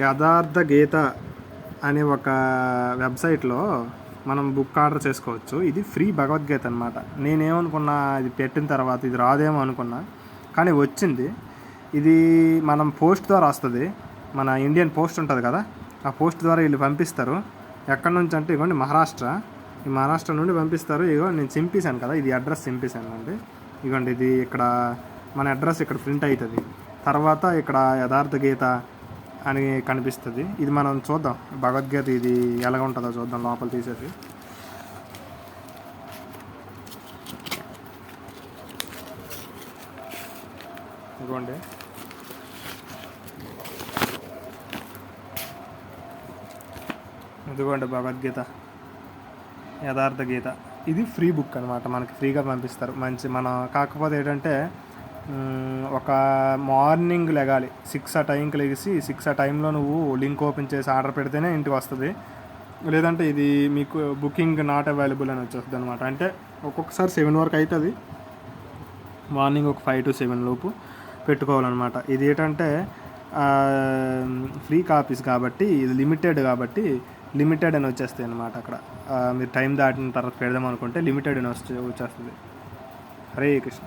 యథార్థ గీత అనే ఒక వెబ్సైట్లో మనం బుక్ ఆర్డర్ చేసుకోవచ్చు. ఇది ఫ్రీ భగవద్గీత అనమాట. నేనేమనుకున్నా ఇది పెట్టిన తర్వాత ఇది రాదేమో అనుకున్నా, కానీ వచ్చింది. ఇది మనం పోస్ట్ ద్వారా వస్తుంది. మన ఇండియన్ పోస్ట్ ఉంటుంది కదా, ఆ పోస్ట్ ద్వారా వీళ్ళు పంపిస్తారు. ఎక్కడి నుంచి అంటే ఇవ్వండి మహారాష్ట్ర. ఈ మహారాష్ట్ర నుండి పంపిస్తారు. ఇగో నేను చింపేశాను కదా, ఇది అడ్రస్ చింపేశాను అండి. ఇవ్వండి ఇది ఇక్కడ మన అడ్రస్ ఇక్కడ ప్రింట్ అవుతుంది. తర్వాత ఇక్కడ యథార్థ గీత అని కనిపిస్తుంది. ఇది మనం చూద్దాం భగవద్గీత ఇది ఎలాగ ఉంటుందో చూద్దాం లోపల తీసేది. ఇదిగోండి ఇదిగోండి భగవద్గీత యథార్థ గీత. ఇది ఫ్రీ బుక్ అనమాట, మనకి ఫ్రీగా పంపిస్తారు. మంచి మన కాకపోతే ఏంటంటే ఒక మార్నింగ్ లెగాలి 6 ఆ టైంకి లెగిసి 6 ఆ టైంలో నువ్వు లింక్ ఓపెన్ చేసి ఆర్డర్ పెడితేనే ఇంటికి వస్తుంది. లేదంటే ఇది మీకు బుకింగ్ నాట్ అవైలబుల్ అని వచ్చేస్తుంది అనమాట. అంటే ఒక్కొక్కసారి 7 వరకు అవుతుంది. మార్నింగ్ ఒక 5 to 7 లోపు పెట్టుకోవాలన్నమాట. ఇది ఏంటంటే ఫ్రీ కాపీస్ కాబట్టి ఇది లిమిటెడ్ కాబట్టి లిమిటెడ్ అని వచ్చేస్తాయి అన్నమాట. అక్కడ మీరు టైం దాటిన తర్వాత పెడదాం అనుకుంటే లిమిటెడ్ అని వచ్చేస్తుంది. హరే కృష్ణ.